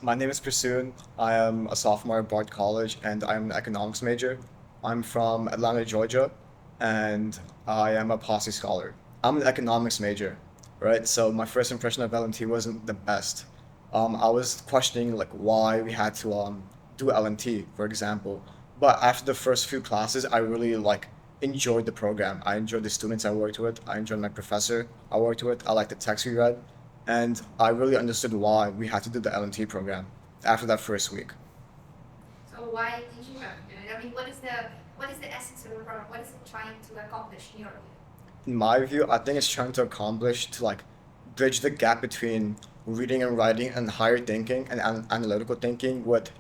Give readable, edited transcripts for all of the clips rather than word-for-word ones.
My name is Prasoon. I am a sophomore at Bard College and I'm an economics major. I'm from Atlanta, Georgia, and I am a posse scholar. I'm an economics major, right? So my first impression of LMT wasn't the best. I was questioning like why we had to do LMT, for example. But after the first few classes, I really enjoyed the program. I enjoyed the students I worked with. I enjoyed my professor I worked with. I liked the text we read. And I really understood why we had to do the LMT program after that first week. So why did you have to do it? I mean, what is the essence of the program? What is it trying to accomplish in your view? In my view, I think it's trying to accomplish to bridge the gap between reading and writing and higher thinking and analytical thinking with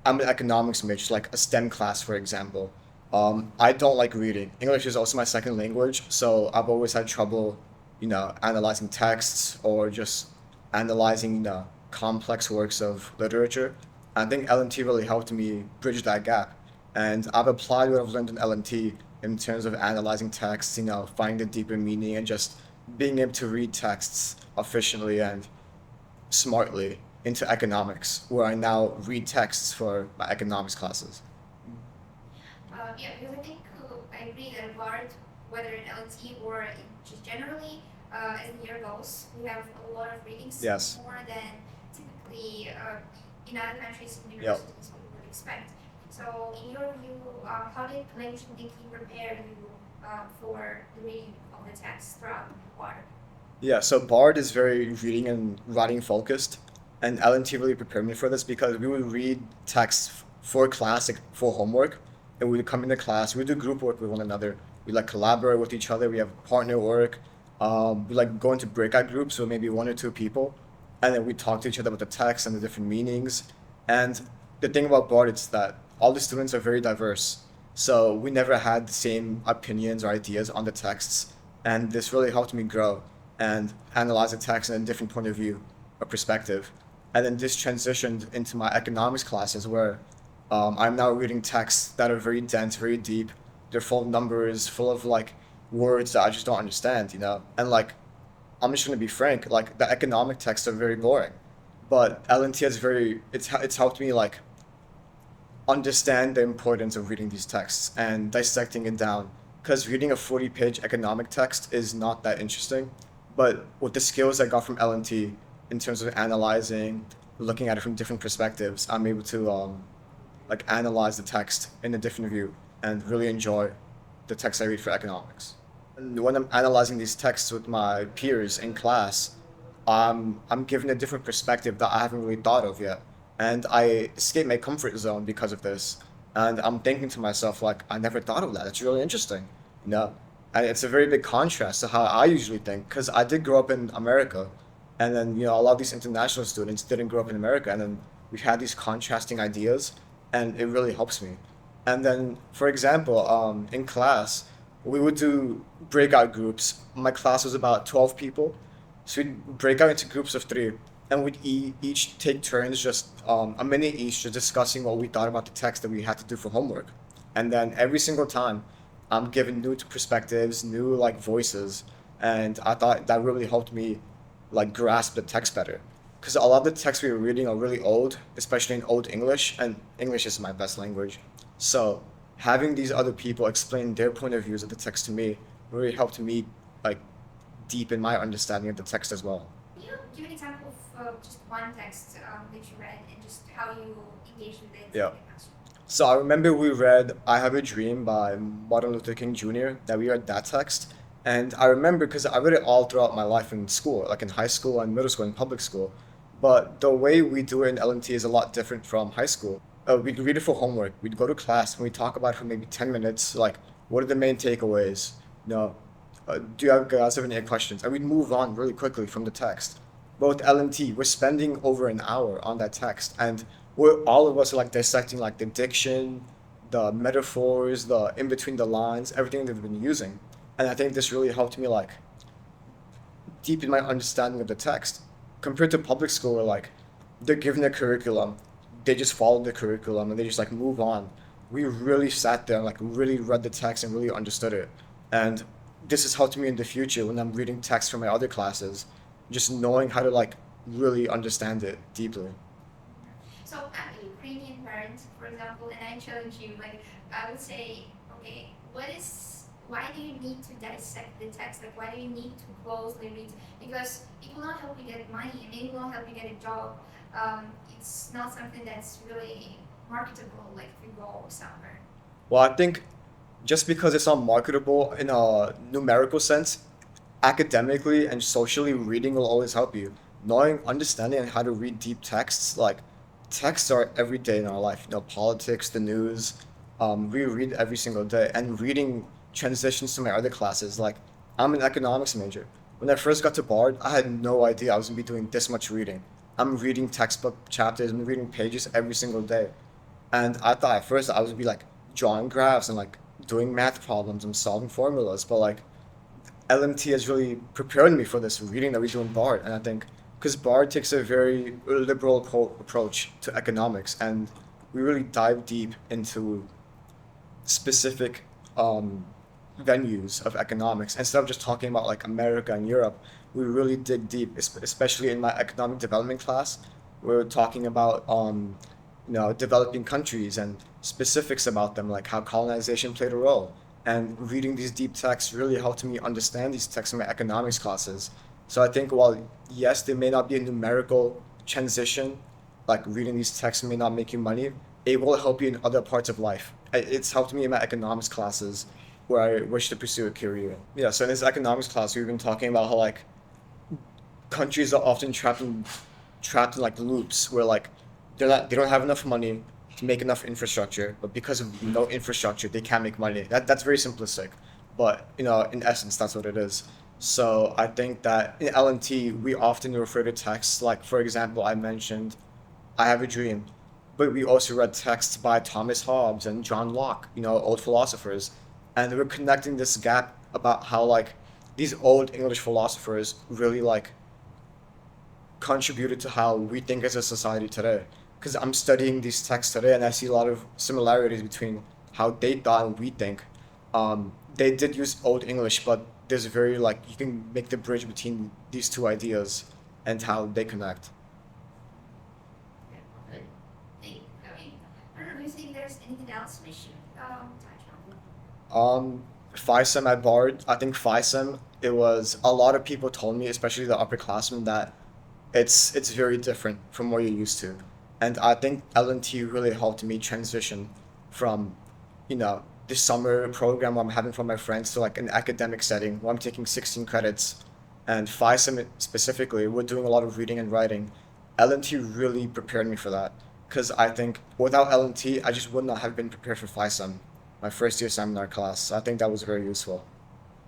I'm an economics major, like a STEM class, for example. I don't like reading. English is also my second language, so I've always had trouble, analyzing texts or just analyzing, complex works of literature. I think LMT really helped me bridge that gap. And I've applied what I've learned in LMT in terms of analyzing texts, finding the deeper meaning and just being able to read texts efficiently and smartly into economics, where I now read texts for my economics classes. Yeah, because I think I agree that Bard, whether in LT or in just generally, as the year goes, we have a lot of readings, Yes. more than typically in other countries and Yep. universities we would expect. So, in your view, how did language and thinking prepare you for the reading of the text throughout Bard? Yeah, so Bard is very reading and writing focused, and LNT really prepared me for this because we would read texts for class, like for homework, and we would come into class, we would do group work with one another, we collaborate with each other, we have partner work, we go into breakout groups with maybe one or two people, and then we talk to each other about the text and the different meanings. And the thing about Bard is that all the students are very diverse, so we never had the same opinions or ideas on the texts, and this really helped me grow and analyze the text in a different point of view or perspective. And then this transitioned into my economics classes where I'm now reading texts that are very dense, very deep. They're full of numbers, full of words that I just don't understand. And I'm just gonna be frank, the economic texts are very boring. But LNT has it's helped me understand the importance of reading these texts and dissecting it down. Because reading a 40-page economic text is not that interesting. But with the skills I got from LNT in terms of analyzing, looking at it from different perspectives, I'm able to analyze the text in a different view and really enjoy the text I read for economics. And when I'm analyzing these texts with my peers in class, I'm given a different perspective that I haven't really thought of yet. And I escape my comfort zone because of this. And I'm thinking to myself, I never thought of that. That's really interesting, you know? And it's a very big contrast to how I usually think, because I did grow up in America. And then, a lot of these international students didn't grow up in America. And then we've had these contrasting ideas, and it really helps me. And then, for example, in class, we would do breakout groups. My class was about 12 people. So we'd break out into groups of three, and we'd each take turns, just a minute each, just discussing what we thought about the text that we had to do for homework. And then every single time, I'm given new perspectives, new voices, and I thought that really helped me grasp the text better. Because a lot of the texts we were reading are really old, especially in Old English, and English is my best language. So having these other people explain their point of views of the text to me really helped me like deepen my understanding of the text as well. Can you give an example of just one text that you read and just how you engaged with it? Yeah. So I remember we read I Have a Dream by Martin Luther King Jr., that we read that text. And I remember because I read it all throughout my life in school, like in high school and middle school and public school. But the way we do it in LMT is a lot different from high school. We'd read it for homework. We'd go to class and we'd talk about it for maybe 10 minutes. Like, what are the main takeaways? Do you guys have any questions? And we'd move on really quickly from the text. But with LMT, we're spending over an hour on that text. And we're all of us are dissecting the diction, the metaphors, the in between the lines, everything they've been using. And I think this really helped me deepen my understanding of the text. Compared to public school where they're given a curriculum, they just follow the curriculum and they just move on. We really sat there and really read the text and really understood it. And this has helped me in the future when I'm reading text for my other classes, just knowing how to really understand it deeply. So I'm a Ukrainian parent, for example, and I challenge you. Like I would say, okay, why do you need to dissect the text? Like why do you need to closely read? Because it will not help you get money, and it will not help you get a job. It's not something that's really marketable. Like if you go somewhere. Well, I think just because it's not marketable in a numerical sense, academically and socially, reading will always help you. Knowing, understanding, and how to read deep texts, like texts are every day in our life. You know, politics, the news, we read every single day. And reading transitions to my other classes. Like, I'm an economics major. When I first got to Bard, I had no idea I was gonna be doing this much reading. I'm reading textbook chapters, I'm reading pages every single day. And I thought at first I was gonna be like drawing graphs and like doing math problems and solving formulas, but like LMT has really prepared me for this reading that we do in Bard. And I think because Bard takes a very liberal approach to economics, and we really dive deep into specific venues of economics. Instead of just talking about like America and Europe, we really dig deep, especially in my economic development class. We're talking about developing countries and specifics about them, like how colonization played a role. And reading these deep texts really helped me understand these texts in my economics classes. So I think while yes, there may not be a numerical transition, like reading these texts may not make you money, it will help you in other parts of life. It's helped me in my economics classes where I wish to pursue a career. Yeah, so in this economics class, we've been talking about how like countries are often trapped in like loops where like they don't have enough money to make enough infrastructure, but because of no infrastructure, they can't make money. That's very simplistic, but in essence, that's what it is. So I think that in LNT, we often refer to texts like, for example, I mentioned I Have a Dream, but we also read texts by Thomas Hobbes and John Locke, old philosophers, and we're connecting this gap about how like these old English philosophers really like contributed to how we think as a society today. Because I'm studying these texts today and I see a lot of similarities between how they thought and we think. They did use Old English, but there's very like you can make the bridge between these two ideas and how they connect. Okay. I mean, I don't know. Do you think there's anything else we should touch on? FISEM at Bard, I think FISEM, it was a lot of people told me, especially the upperclassmen, that it's very different from what you're used to. And I think LNT really helped me transition from, the summer program where I'm having for my friends to like an academic setting where I'm taking 16 credits. And FISEM specifically, we're doing a lot of reading and writing. LNT really prepared me for that. Because I think without LNT, I just would not have been prepared for FISEM, my first year seminar class. So I think that was very useful.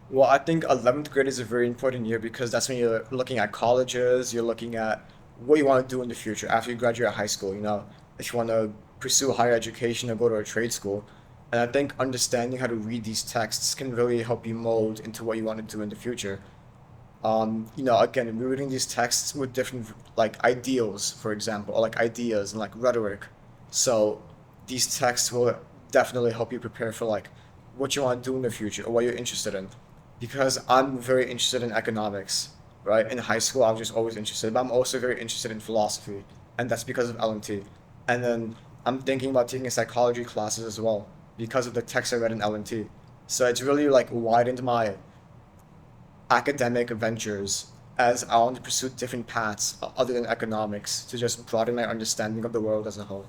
Well, I think 11th grade is a very important year because that's when you're looking at colleges, you're looking at what you want to do in the future after you graduate high school, if you want to pursue higher education or go to a trade school. And I think understanding how to read these texts can really help you mold into what you want to do in the future. Again, we're reading these texts with different like ideals, for example, or like ideas and like rhetoric. So these texts will definitely help you prepare for like what you want to do in the future or what you're interested in. Because I'm very interested in economics, right? In high school, I was just always interested, but I'm also very interested in philosophy, and that's because of LMT. And then I'm thinking about taking psychology classes as well because of the text I read in LMT. So it's really like widened my academic ventures as I want to pursue different paths other than economics to just broaden my understanding of the world as a whole.